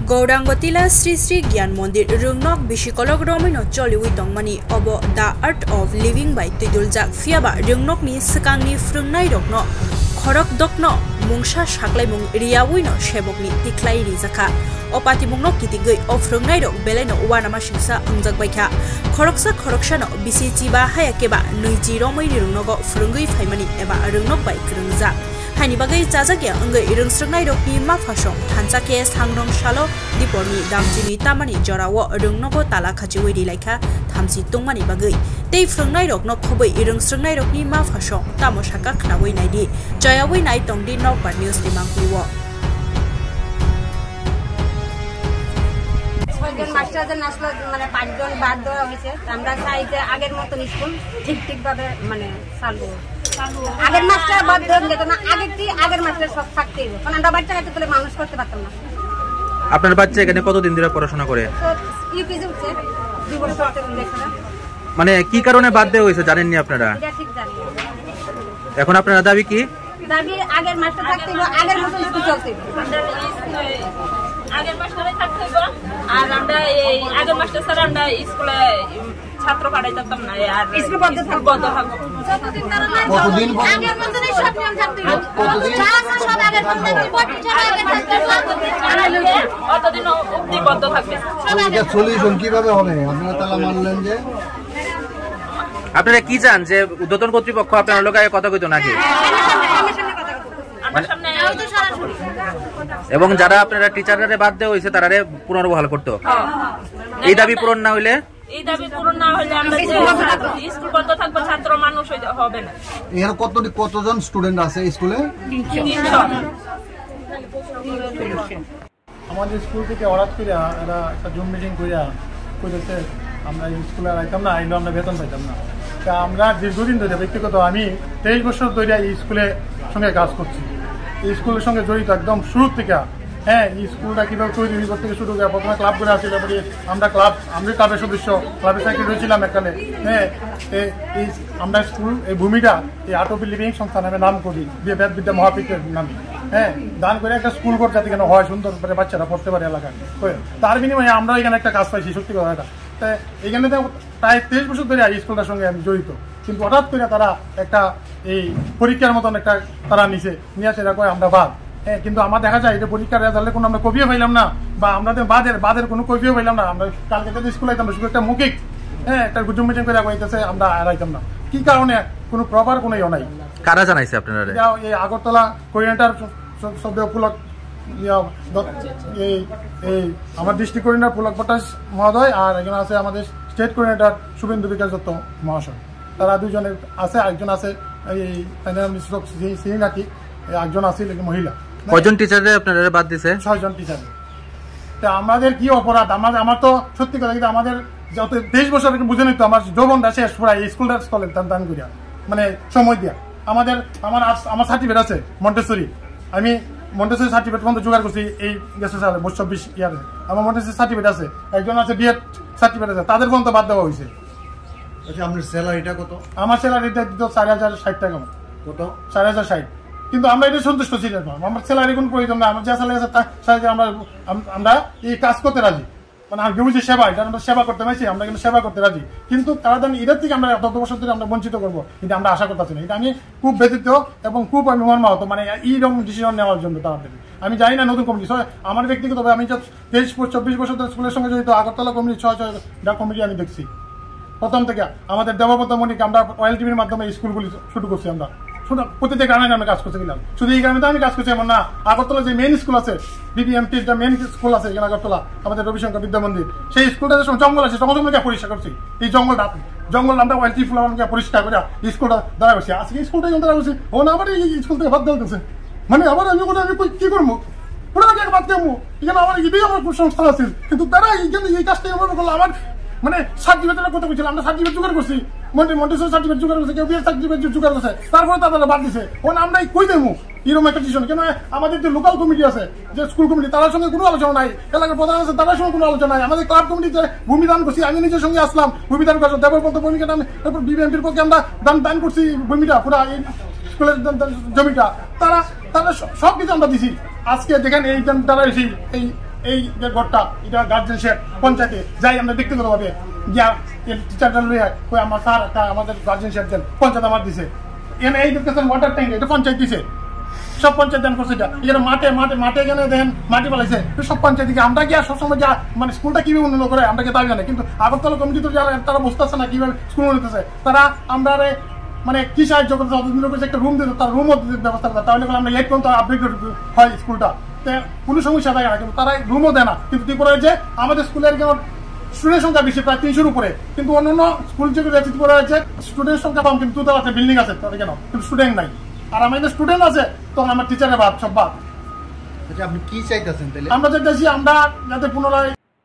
गौरांगतिला श्री श्री ज्ञान मंदिर रुंगनक बिशिकलक रमिनो चलिउइ दंगमानि अब the art of living by तैदुलजाक फियाबा रुंगनकनि सिगांनि फ्रुंनाय रकनो खरक दकनो मुंसा साख्लायमुं रियावुइनो सेबकनि तिख्लाय रिजाखा अपातिमुंनो कितिगै अफ्रुंनाय रक बेलेनो वानामा सिंसा अंजाकबायखा खरकसानो बिसि चिबा हायाकेबा नैजि रमै रुंनगो फ्रुंगै फाइमानि एबा रुंनक बाय क्रुंजा हानि बागै जाजागिया अंगै रोंस्रंनाय रकनि माफासं थानसाके सांरं सालो दिपरनि दामजिनि तामानि जरावो रुंनगो ताला खाचिवै रिलायखा थामसि तंमानि बागै तै फ्रुंनाय रकनो खबै रोंस्रंनाय रकनि माफासं तामसाका खनावै नायदि जयावै नाय तंदि नकबार निउज दिमांकुइवो মাস্টারদের আসলে মানে 5 জন বাদ দেওয়া হয়েছে আমরা চাই যে আগের মতন স্কুল ঠিক ভাবে মানে চালু আগের মাস্টার বাদ দেওয়া যেত না আগের মাস্টার সব থাকতেই কারণ আমরা বাচ্চা হাতে তুলে মানুষ করতে পারতাম না। আপনার বাচ্চা এখানে কতদিন ধরে পড়াশোনা করে? ইউপিজি উঠছে 2 বছর থেকে। মানে কি কারণে বাদ দেওয়া হয়েছে জানেন নি আপনারা? এটা ঠিক জানি। এখন আপনারা দাবি কি? দাবি আগের মাস্টার থাকতেই আগের মতন স্কুল চলতেই আগের মাস্টারই থাকতে হইব আর আমরা এই আগের মাস্টার স্যার আমরা স্কুলে ছাত্র পাঠাইতাম না আর স্কুল বন্ধ থাকবো কতদিন আগের মতনই সব নিয়ম থাকতে হবে কতদিন সব আগের মতনই টিচার আগে থাকতে হবে কতদিন অবধি বন্ধ থাকবে এটা সলিউশন কিভাবে হবে? আপনারা তালা মানলেন যে আপনারা কি চান যে উদ্বোধন কর্তৃপক্ষ আপনার লোকায় কথা কইতো নাকি? এবং যারা আপনারা টিচারদের বাদ দেওয়া হয়েছে তারা পুনর্বহাল করতো এই দাবি পূরণ না হইলে আমরা স্কুল বন্ধ থাকবো ছাত্র মানুষ হবে না। এর কতজন স্টুডেন্ট আছে স্কুলে? আমাদের স্কুল থেকে হঠাৎ করে এরা একটা জুম মিটিং করেছে আমরা স্কুলে আইতাম না, আইলেও আমরা বেতন পাইতাম না। তা আমরা দীর্ঘদিন ধরে ব্যক্তিগত আমি 23 বছর ধরে এই স্কুলের সঙ্গে কাজ করছি, এই স্কুলের সঙ্গে জড়িত একদম শুরু থেকে। হ্যাঁ, এই স্কুলটা কীভাবে তৈরি হওয়ার থেকে শুরু করে প্রথমে ক্লাব করে আসি, তারপরে আমরা ক্লাবের সদস্য, ক্লাবের সেক্রেটারি ছিলাম এখানে। হ্যাঁ, এই আমরা স্কুল এই ভূমিটা এই আর্ট অফ লিভিং সংস্থা নামে নাম করি, বিদ্যা মহাপীঠের নামে। হ্যাঁ, দান করে একটা স্কুল করে যাতে কেন হয় সুন্দর করে বাচ্চারা পড়তে পারে এলাকায়। তার বিনিময়ে আমরা এখানে একটা কাজ পাইছি, সত্যি কথা এটা। তাই এখানে তো প্রায় 23 বছর ধরে এই স্কুলটার সঙ্গে আমি জড়িত, কিন্তু হঠাৎ করে তারা একটা এই পরীক্ষার মতন একটা তারা নিয়ে আসে এরা কয় আমরা বাদ। হ্যাঁ, কিন্তু আমার দেখা যায় এটা পরীক্ষার রেজাল্টে কোনো আমরা কপিও পাইলাম না, বা আমাদের বাদের কোনো কপিও পাইলাম না। আমরা কালকে যদি স্কুলে আইতাম শুধু একটা মৌখিক একটা গুজুম মিটিং করে কইতেছে আমরা আইতাম না। কি কারণে কোনো প্রপার কোনো ইয়ে নাই। কারা জানাইছে আপনারা? এই আগরতলা কোরিয়েন্টার শব্দ পুলক এই আমার ডিস্ট্রিক্ট কোরিয়েন্টার পুলক ভট্টাচ মহোদয়, আর একজন আছে আমাদের স্টেট কোরিয়েন্টার শুভেন্দু বিকাশ দত্ত মহাশয়। তারা দুজনের আছে, একজন আছে এই নাকি একজন আছে মহিলা। কয়জন টিচারে আপনারা বাদ দিছে? 6 জন টিচার। তা আমাদের কি অপরাধ? আমার তো সত্যি কথা কিন্তু আমাদের যত 23 বছর বুঝে নিত আমার যৌবনটা শেষ পুরা এই স্কুলটা স্কুলে দান করিয়া মানে সময় দিয়া। আমার সার্টিফিকেট আছে মন্টেসরি, আমি মন্টেসরি সার্টিফিকেট পর্যন্ত জোগাড় করছি এই গেছে সালে 24 ইয়ারে। আমার মন্টেসরি সার্টিফিকেট আছে, একজন আছে বিএড সার্টিফিকেট আছে, তাদের পর্যন্ত বাদ দেওয়া হয়েছে। আচ্ছা, আপনার স্যালারিটা কত? আমার স্যালারিটা দিত 4060 টাকা। কত? 4060। কিন্তু আমরা এটা সন্তুষ্ট ছিলাম, আমার স্যালারি কোনো প্রয়োজন না, আমার যা স্যালারি আছে আমরা এই কাজ করতে রাজি। মানে আমি বুঝি সেবা, এটা আমরা সেবা করতে পারছি, আমরা কিন্তু সেবা করতে রাজি। কিন্তু তারা এটার থেকে আমরা এত বছর ধরে আমরা বঞ্চিত করবো এটা আমরা আশা করতেছি না। এটা আমি খুব ব্যথিত এবং খুব আমি মর্মাহত, মানে এইরকম ডিসিশন নেওয়ার জন্য তাদের। আমি জানি না নতুন কমিটি, আমার ব্যক্তিগতভাবে আমি 23-24 বছর ধরে স্কুলের সঙ্গে জড়িত। আগরতলা কমিটি 6 কমিটি আমি দেখছি প্রথম থেকে। আমাদের দেবব্রত মণিকে আমরা অয়েল টিভির মাধ্যমে স্কুলগুলি শুরু করছি, আমরা প্রতিটা গ্রামে গ্রামে কাজ করতে গেলাম। শুধু এই গ্রামে তো আমি কাজ করছি এমন না, আগরতলা যে মেন স্কুল আছে বিবিএমটি মেন স্কুল আছে এখানে আগরতলা আমাদের রবিশঙ্কর বিদ্যা মন্দির, সেই স্কুলটা জঙ্গল আছে, জঙ্গলকে পরিষ্কার করছি। এই জঙ্গল আমরা অয়েল টিভি ফুলাকে পরিষ্কার করে স্কুলটা দাঁড়া বসি। আজকে স্কুলটা দাঁড়া বসি, ও না আবার এই স্কুল থেকে বাদ দেওয়া, মানে আবার আমি কি করবো পুরো বাদ দেবো। এখানে আমার এটাই আমার সংস্থা আছে, কিন্তু তারা এই কাজটা এমন করলো। আমার মানে সার্টিফিকেটের কথা বলছিলাম, আমরা সার্টিফিকেট জোগাড় করছি, মন্টেসরি সার্টিফিকেট জোগাড় করছে, কেউ বিএড সার্টিফিকেট জোগাড় করছে, তারপরে তারা বাদ দিছে। আমরা কই দেবো এরকম একটা ডিসিশন? কেন আমাদের যে লোকাল কমিটি আছে, যে স্কুল কমিটি, তার সঙ্গে কোনো আলোচনা নাই, এলাকার প্রধান আছে তার সঙ্গে কোনো আলোচনা নাই। আমাদের ক্লাব কমিটিতে ভূমিদান করছি, আমি নিজের সঙ্গে আসলাম ভূমিদান করছি, দেবব্রত ভূমিকা তারপর বিবিএমপির পক্ষে আমরা দান করছি ভূমিটা পুরা এই স্কুলের জমিটা, তারা সব কিছু আমরা দিছি। আজকে দেখেন এই তারা এই এই যে ঘরটা এটা গার্জেনশিপ পঞ্চায়েতে যাই আমরা ব্যক্তিগতভাবে গিয়া টিচারটা লইয়া কই আমার স্যার একটা আমাদের গার্জেনশিপ দেন, পঞ্চায়েত আমার দিছে। এখানে এই দেখতেছেন ওয়াটার ট্যাঙ্ক, এটা পঞ্চায়েত দিছে, সব পঞ্চায়েত দান করছে। এখানে মাঠে এখানে দেখেন মাটি পালাইছে, সব পঞ্চায়েত দিকে। আমরা গিয়া সবসময় যা মানে স্কুলটা কিভাবে উন্নত করে আমরা তাই জানি, কিন্তু আগরতলা কমিটি তো যারা তারা বুঝতেছে না কিভাবে স্কুল উন্নতেছে। তারা আমরা মানে কি সাহায্য করতে অতদিন একটা রুম দিত, তার রুমও ব্যবস্থা করতে, তাহলে আমরা 8 পর্যন্ত আপডেট হয় স্কুলটা, কোনো সমস্যা থাকে না। কিন্তু তারা রুমও দেয় না। কিন্তু ত্রিপুরায় যে আমাদের স্কুলের কেমন স্টুডেন্ট সংখ্যা বেশি, প্রায় 300-র উপরে, কিন্তু অন্যান্য স্কুল যেগুলো ত্রিপুরা আছে স্টুডেন্ট সংখ্যা কম, কিন্তু দুতলাতে বিল্ডিং আছে তাদের কেন, কিন্তু স্টুডেন্ট নাই। আর আমাদের স্টুডেন্ট আছে তখন আমার টিচারের বাদ সব বাদ। আচ্ছা, আপনি কি চাইতেছেন তাহলে? আমরা চাইতেছি আমরা যাতে পুনরায়